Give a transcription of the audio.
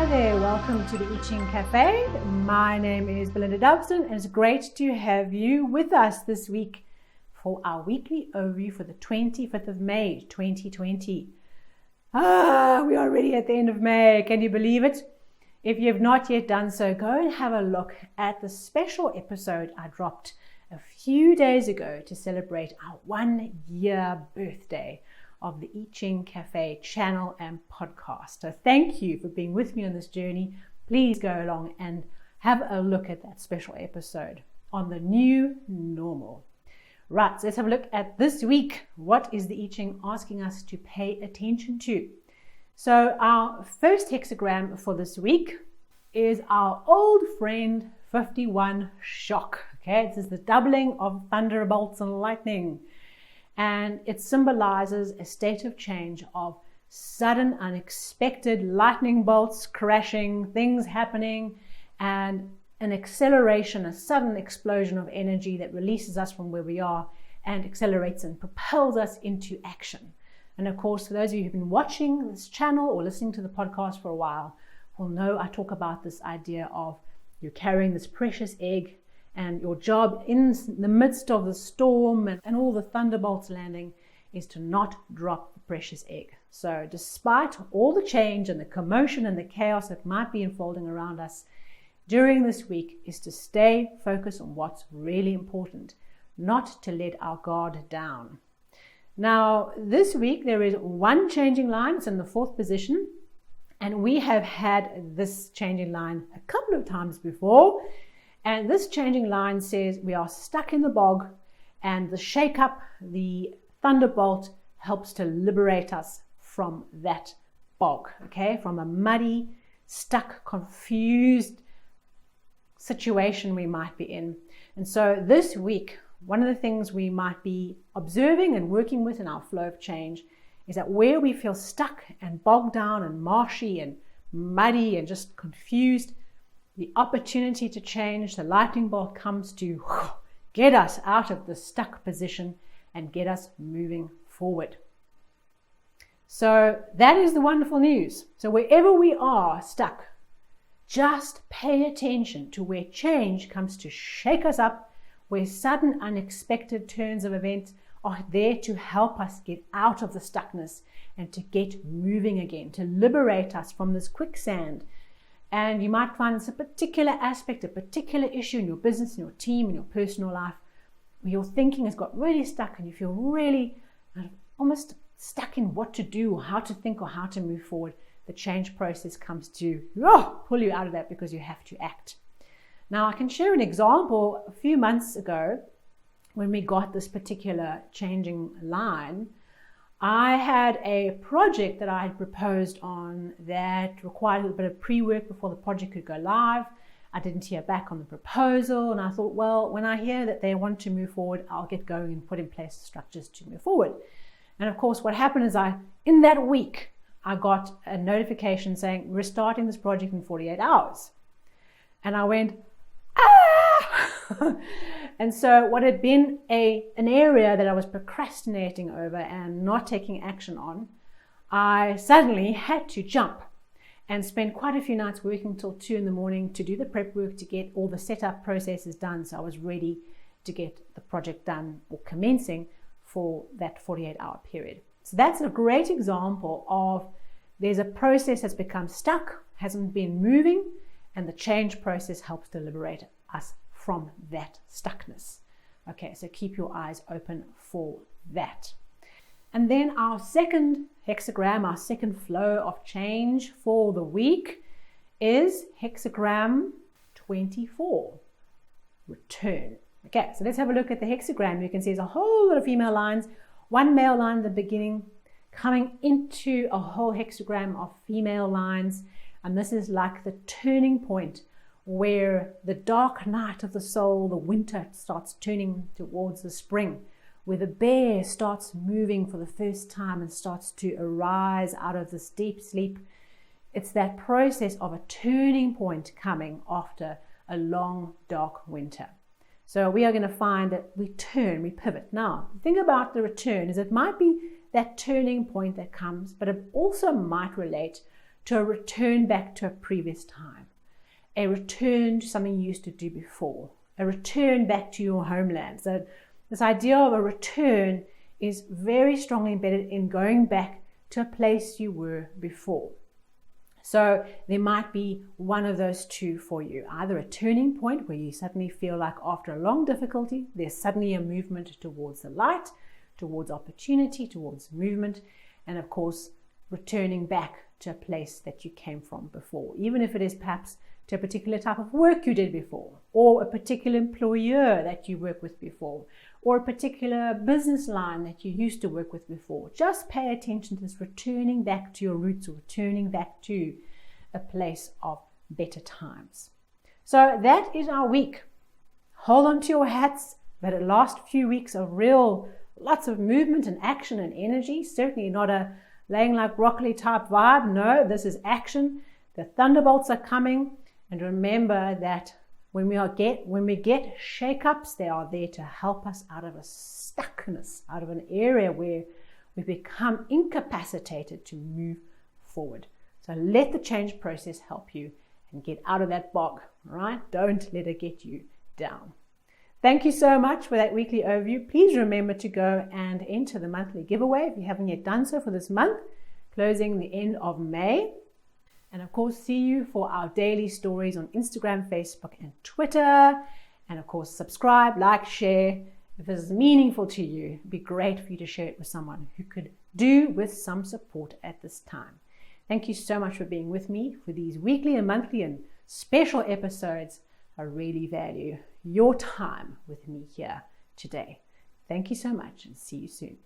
Hi there, welcome to the I Ching Cafe. My name is Belinda Dubston and it's great to have you with us this week for our weekly overview for the 25th of May 2020. We are already at the end of May, can you believe it? If you have not yet done so, go and have a look at the special episode I dropped a few days ago to celebrate our 1-year birthday of the I Ching Cafe channel and podcast. So thank you for being with me on this journey. Please go along and have a look at that special episode on the new normal. Right, so let's have a look at this week. What is the I Ching asking us to pay attention to? So our first hexagram for this week is our old friend 51 shock. Okay, this is the doubling of thunderbolts and lightning. And it symbolizes a state of change of sudden, unexpected lightning bolts crashing, things happening, and an acceleration, a sudden explosion of energy that releases us from where we are and accelerates and propels us into action. And of course, for those of you who've been watching this channel or listening to the podcast for a while, will know I talk about this idea of you're carrying this precious egg, and your job in the midst of the storm and all the thunderbolts landing is to not drop the precious egg. So despite all the change and the commotion and the chaos that might be unfolding around us during this week, is to stay focused on what's really important, not to let our guard down. Now, this week there is one changing line. It's in the 4th position, and we have had this changing line a couple of times before. And this changing line says we are stuck in the bog, and the shake-up, the thunderbolt, helps to liberate us from that bog, okay? From a muddy, stuck, confused situation we might be in. And so this week, one of the things we might be observing and working with in our flow of change is that where we feel stuck and bogged down and marshy and muddy and just confused, the opportunity to change, the lightning bolt comes to get us out of the stuck position and get us moving forward. So that is the wonderful news. So wherever we are stuck, just pay attention to where change comes to shake us up, where sudden unexpected turns of events are there to help us get out of the stuckness and to get moving again, to liberate us from this quicksand. And you might find it's a particular aspect, a particular issue in your business, in your team, in your personal life, where your thinking has got really stuck and you feel really almost stuck in what to do or how to think or how to move forward. The change process comes to pull you out of that because you have to act. Now, I can share an example. A few months ago, when we got this particular changing line, I had a project that I had proposed on that required a little bit of pre-work before the project could go live. I didn't hear back on the proposal, and I thought, well, when I hear that they want to move forward, I'll get going and put in place the structures to move forward. And of course, what happened is in that week, I got a notification saying, we're starting this project in 48 hours. And I went, And so what had been an area that I was procrastinating over and not taking action on, I suddenly had to jump and spend quite a few nights working till 2 a.m. to do the prep work to get all the setup processes done. So I was ready to get the project done or commencing for that 48-hour period. So that's a great example of there's a process that's become stuck, hasn't been moving, and the change process helps to liberate us from that stuckness. Okay, so keep your eyes open for that. And then our second hexagram, our second flow of change for the week is hexagram 24, return. Okay, so let's have a look at the hexagram. You can see there's a whole lot of female lines, one male line at the beginning, coming into a whole hexagram of female lines. And this is like the turning point where the dark night of the soul, the winter, starts turning towards the spring, where the bear starts moving for the first time and starts to arise out of this deep sleep. It's that process of a turning point coming after a long, dark winter. So we are going to find that we turn, we pivot. Now, the thing about the return is it might be that turning point that comes, but it also might relate to a return back to a previous time, a return to something you used to do before, a return back to your homeland. So this idea of a return is very strongly embedded in going back to a place you were before. So there might be one of those two for you, either a turning point where you suddenly feel like after a long difficulty, there's suddenly a movement towards the light, towards opportunity, towards movement, and of course, returning back to a place that you came from before, even if it is perhaps to a particular type of work you did before, or a particular employer that you worked with before, or a particular business line that you used to work with before. Just pay attention to this returning back to your roots, or returning back to a place of better times. So that is our week. Hold on to your hats. We've had a last few weeks of lots of movement and action and energy. Certainly not a laying like broccoli type vibe. No, this is action. The thunderbolts are coming. And remember that when we get shake-ups, they are there to help us out of a stuckness, out of an area where we become incapacitated to move forward. So let the change process help you and get out of that bog, right? Don't let it get you down. Thank you so much for that weekly overview. Please remember to go and enter the monthly giveaway if you haven't yet done so for this month, closing the end of May. And of course, see you for our daily stories on Instagram, Facebook, and Twitter. And of course, subscribe, like, share. If this is meaningful to you, it'd be great for you to share it with someone who could do with some support at this time. Thank you so much for being with me for these weekly and monthly and special episodes. I really value your time with me here today. Thank you so much and see you soon.